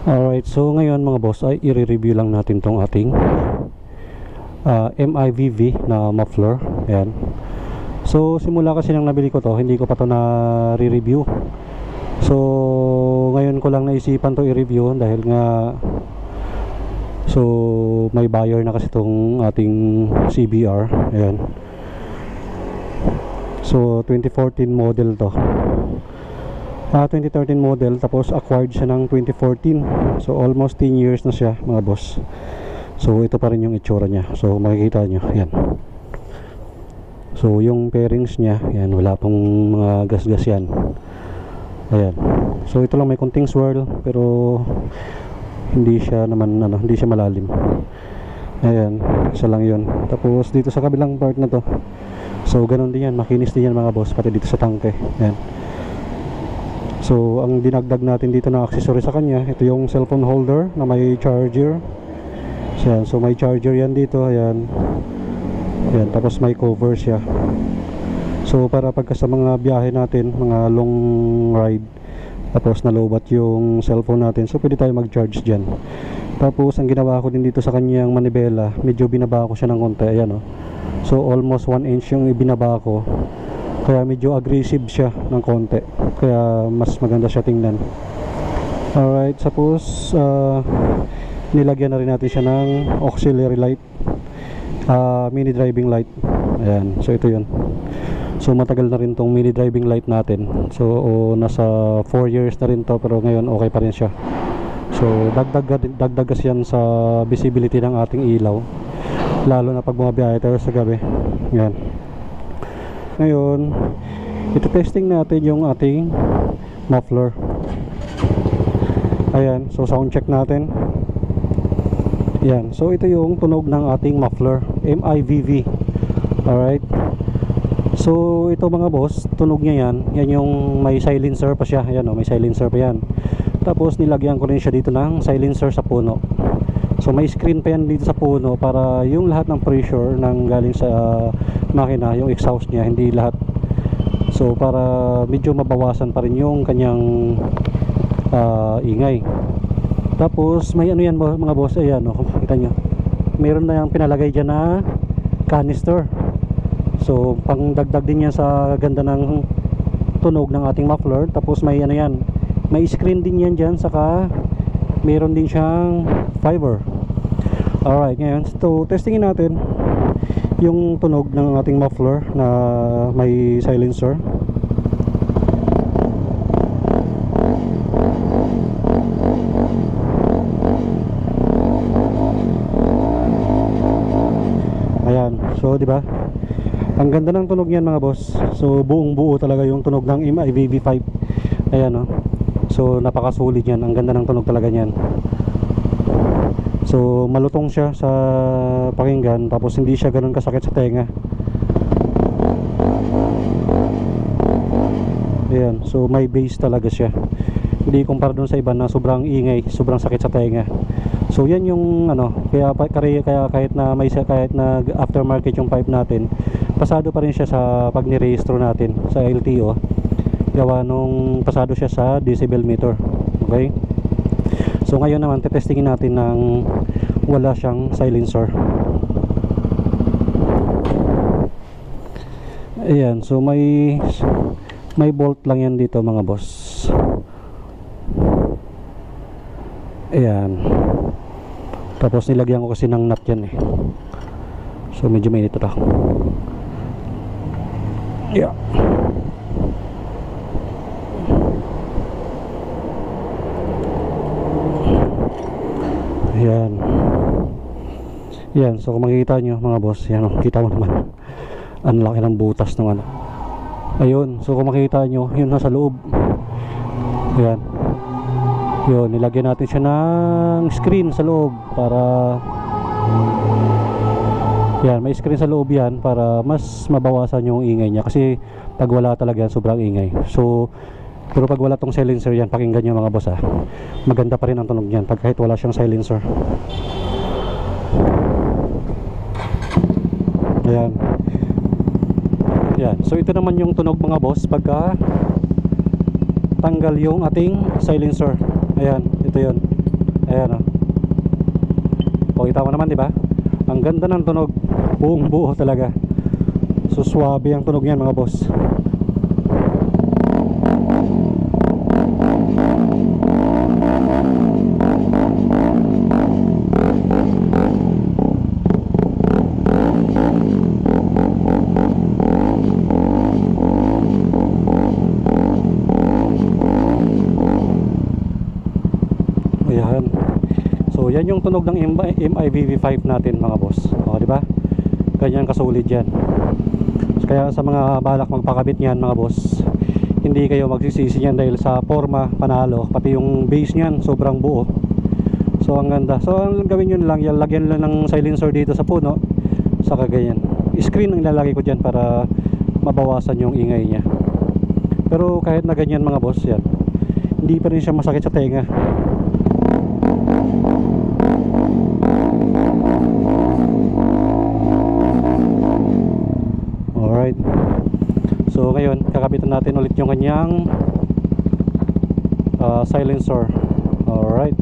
Alright, so ngayon mga boss ay i-review lang natin tong ating MIVV na muffler. Ayan. So simula kasi nang nabili ko to, hindi ko pa to na re-review. So ngayon ko lang naisipan to i-review dahil nga may buyer na kasi tong ating CBR. Ayan. So 2014 model to. 2013 model, tapos acquired siya ng 2014. So almost 10 years na siya mga boss. So ito pa rin yung itsura niya. So makikita nyo, yan. So yung pairings niya, yan, wala pong mga gas-gas yan. Ayan. So ito lang may konting swirl, pero hindi siya naman hindi siya malalim. Ayan, isa lang yun. Tapos dito sa kabilang part na to, so ganun din yan, makinis din yan mga boss, pati dito sa tangke. Ayan. So ang dinagdag natin dito na accessory sa kanya, ito yung cellphone holder na may charger. So may charger yan dito, ayan. Ayan, tapos may cover siya. So para pagka sa mga biyahe natin, mga long ride, tapos nalobat yung cellphone natin, so pwede tayo mag-charge dyan. Tapos ang ginawa ko din dito sa kanyang manibela, medyo binaba ko siya ng konti, ayan oh. So almost 1 inch yung ibinaba ko, kaya medyo aggressive siya ng konti, kaya mas maganda siya tingnan. Alright, tapos nilagyan na rin natin siya ng auxiliary light, mini driving light. Ayan, so ito yun. So matagal na rin tong mini driving light natin. So nasa 4 years na rin to, pero ngayon okay pa rin siya. So dagdag kasi yan sa visibility ng ating ilaw, lalo na pag bumabiyahe tayo sa gabi. Yan. Ngayon ito-testing natin yung ating muffler. Ayan, so sound check natin. Yan, so ito yung tunog ng ating muffler, MIVV. Alright. So ito mga boss, tunog niya yan. Yan yung may silencer pa siya. Ayan o, may silencer pa yan. Tapos nilagyan ko rin siya dito ng silencer sa puno. So may screen pa yan dito sa puno para yung lahat ng pressure nang galing sa makina, yung exhaust niya, hindi lahat. So para medyo mabawasan pa rin yung kanyang ingay. Tapos may ano yan mga boss, ayan o, kita nyo, meron na yung pinalagay dyan na canister. So pang dagdag din yan sa ganda ng tunog ng ating muffler. Tapos may ano yan, may screen din yan dyan, saka meron din siyang fiber. Alright, ngayon so testingin natin yung tunog ng ating muffler na may silencer. Ayan, so di ba? Ang ganda ng tunog niyan mga boss. So buong buo talaga yung tunog ng MIVV5. Ayan oh. So napakasulit yan. Ang ganda ng tunog talaga niyan. So malutong siya sa pakinggan, tapos hindi siya ganoon kasakit sa tenga. Ayan, so may bass talaga siya. Hindi kumpara dun sa iba na sobrang ingay, sobrang sakit sa tenga. So yan yung ano, kaya kahit na aftermarket yung pipe natin, pasado pa rin siya sa pag nirehistro natin sa LTO. Gawa nung pasado siya sa decibel meter. Okay? So ngayon naman tetestingin natin ng wala siyang silencer. Ayan, so may bolt lang yan dito mga boss. Ayan. Tapos nilagyan ko kasi ng nut yan eh. So medyo mainit ito. Yeah. Ayan. Yan, so kung makikita nyo mga boss, yan o, kita mo naman ang laki ng butas ng ano. Ayun, so kung makikita nyo, yun nasa loob. Ayan. Yun, nilagyan natin siya ng screen sa loob para yan, may screen sa loob yan para mas mabawasan yung ingay niya, kasi pag wala talaga yan, sobrang ingay. So pero pag wala tong silencer yan, pakinggan nyo mga boss ha, maganda pa rin ang tunog niyan pag kahit wala siyang silencer. Ayan. Yan, so ito naman yung tunog mga boss pagka tanggal yung ating silencer. Ayan, ito yun. Ayan oh. Pakita mo naman, di ba? Ang ganda ng tunog, buong buo talaga. So swabe ang tunog niyan mga boss. Ayan. So yan yung tunog ng MIVV5 natin mga boss. O di ba? Ganyan kasolid yan. Kaya sa mga balak magpakabit niyan mga boss, hindi kayo magsisisi niyan dahil sa forma panalo, pati yung base niyan sobrang buo. So ang ganda. So ang gawin niyo lang, lagyan lang ng silencer dito sa puno, saka ganyan. Screen ang ilalagay ko diyan para mabawasan yung ingay niya. Pero kahit na ganyan mga boss, yan, hindi pa rin siya masakit sa tenga. Alright. So ngayon, kakabitan natin ulit yung kanyang silencer. Alright.